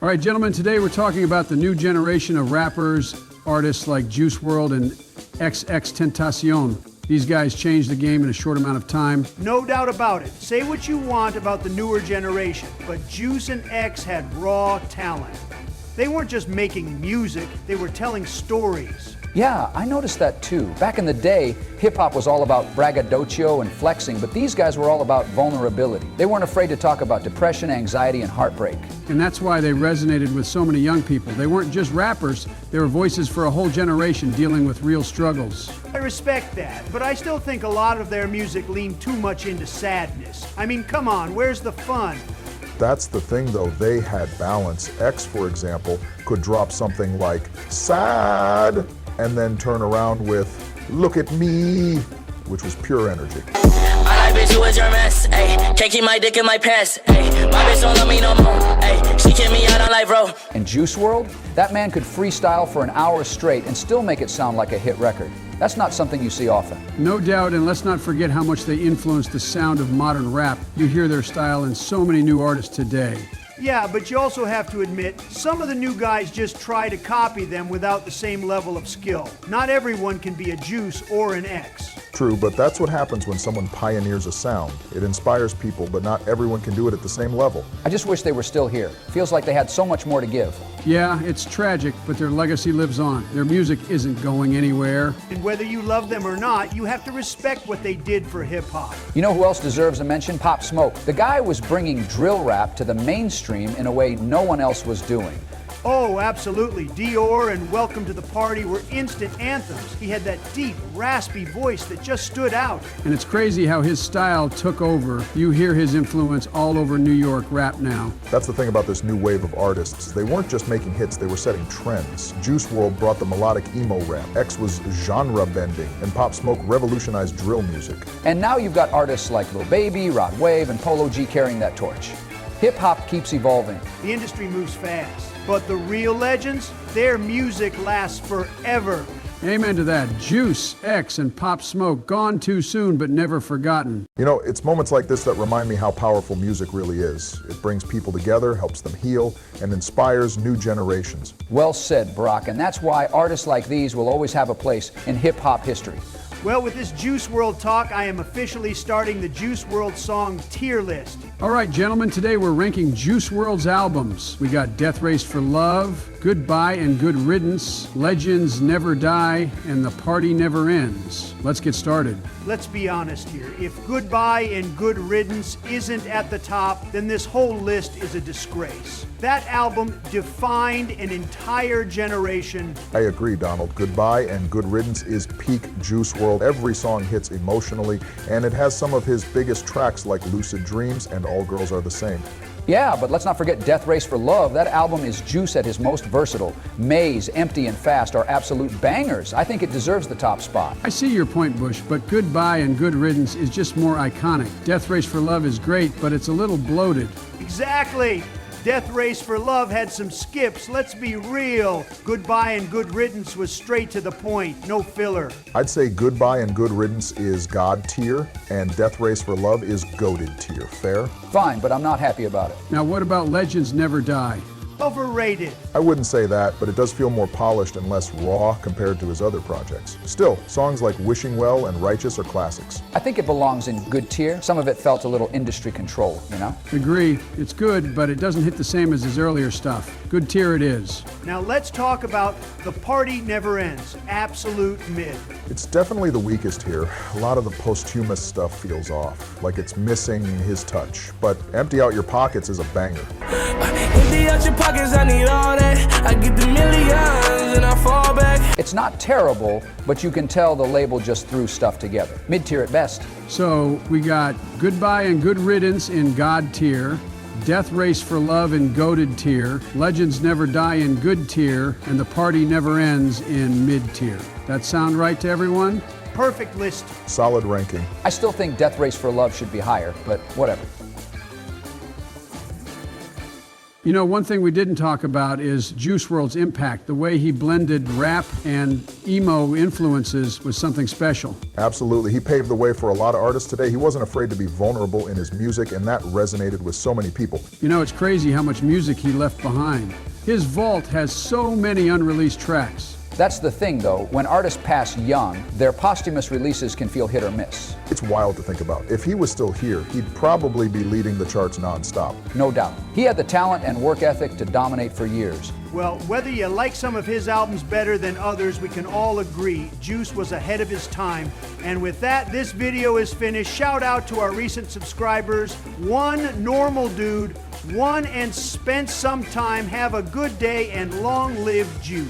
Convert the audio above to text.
All right, gentlemen, today we're talking about the new generation of rappers, artists like Juice WRLD and XXXTentacion. These guys changed the game in a short amount of time. No doubt about it. Say what you want about the newer generation, but Juice and X had raw talent. They weren't just making music, they were telling stories. Yeah, I noticed that too. Back in the day, hip-hop was all about braggadocio and flexing, but these guys were all about vulnerability. They weren't afraid to talk about depression, anxiety, and heartbreak. And that's why they resonated with so many young people. They weren't just rappers, they were voices for a whole generation dealing with real struggles. I respect that, but I still think a lot of their music leaned too much into sadness. I mean, come on, where's the fun? That's the thing though, they had balance. X, for example, could drop something like sad and then turn around with look at me, which was pure energy. My bitch, you was your mess, ayy. Can't keep my dick in my pants, ayy. My bitch don't love me no more, ayy. She kicked me out on life, bro. In Juice WRLD, that man could freestyle for an hour straight and still make it sound like a hit record. That's not something you see often. No doubt, and let's not forget how much they influenced the sound of modern rap. You hear their style in so many new artists today. Yeah, but you also have to admit, some of the new guys just try to copy them without the same level of skill. Not everyone can be a Juice or an X. True, but that's what happens when someone pioneers a sound. It inspires people, but not everyone can do it at the same level. I just wish they were still here. Feels like they had so much more to give. Yeah, it's tragic, but their legacy lives on. Their music isn't going anywhere. And whether you love them or not, you have to respect what they did for hip-hop. You know who else deserves a mention? Pop Smoke. The guy was bringing drill rap to the mainstream in a way no one else was doing. Oh, absolutely. Dior and Welcome to the Party were instant anthems. He had that deep, raspy voice that just stood out. And it's crazy how his style took over. You hear his influence all over New York rap now. That's the thing about this new wave of artists. They weren't just making hits, they were setting trends. Juice WRLD brought the melodic emo rap. X was genre bending, and Pop Smoke revolutionized drill music. And now you've got artists like Lil Baby, Rod Wave, and Polo G carrying that torch. Hip-hop keeps evolving. The industry moves fast, but the real legends, their music lasts forever. Amen to that. Juice, X, and Pop Smoke, gone too soon but never forgotten. You know, it's moments like this that remind me how powerful music really is. It brings people together, helps them heal, and inspires new generations. Well said, Brock, and that's why artists like these will always have a place in hip-hop history. Well, with this Juice WRLD talk, I am officially starting the Juice WRLD song tier list. All right, gentlemen, today we're ranking Juice WRLD's albums. We got Death Race for Love, Goodbye and Good Riddance, Legends Never Die, and The Party Never Ends. Let's get started. Let's be honest here. If Goodbye and Good Riddance isn't at the top, then this whole list is a disgrace. That album defined an entire generation. I agree, Donald. Goodbye and Good Riddance is peak Juice WRLD. Every song hits emotionally, and it has some of his biggest tracks like Lucid Dreams and All Girls Are the Same. Yeah, but let's not forget Death Race for Love. That album is Juice at his most versatile. Maze, Empty, and Fast are absolute bangers. I think it deserves the top spot. I see your point, Bush, but Goodbye and Good Riddance is just more iconic. Death Race for Love is great, but it's a little bloated. Exactly. Death Race for Love had some skips. Let's be real. Goodbye and Good Riddance was straight to the point, no filler. I'd say Goodbye and Good Riddance is God tier, and Death Race for Love is goated tier. Fair? Fine, but I'm not happy about it. Now what about Legends Never Die? Overrated. I wouldn't say that, but it does feel more polished and less raw compared to his other projects. Still, songs like Wishing Well and Righteous are classics. I think it belongs in good tier. Some of it felt a little industry control, you know? Agree. It's good, but it doesn't hit the same as his earlier stuff. Good tier it is. Now let's talk about The Party Never Ends. Absolute mid. It's definitely the weakest here. A lot of the posthumous stuff feels off, like it's missing his touch. But Empty Out Your Pockets is a banger. Empty out your pockets, I need all that. I get the millions and I fall back. It's not terrible, but you can tell the label just threw stuff together. Mid-tier at best. So we got Goodbye and Good Riddance in God tier, Death Race for Love in goated tier, Legends Never Die in good tier, and The Party Never Ends in mid tier. That sound right to everyone? Perfect list. Solid ranking. I still think Death Race for Love should be higher, but whatever. You know, one thing we didn't talk about is Juice WRLD's impact. The way he blended rap and emo influences was something special. Absolutely. He paved the way for a lot of artists today. He wasn't afraid to be vulnerable in his music, and that resonated with so many people. You know, it's crazy how much music he left behind. His vault has so many unreleased tracks. That's the thing, though. When artists pass young, their posthumous releases can feel hit or miss. It's wild to think about. If he was still here, he'd probably be leading the charts nonstop. No doubt. He had the talent and work ethic to dominate for years. Well, whether you like some of his albums better than others, we can all agree Juice was ahead of his time. And with that, this video is finished. Shout out to our recent subscribers. One normal dude, one and spent some time. Have a good day and long live Juice.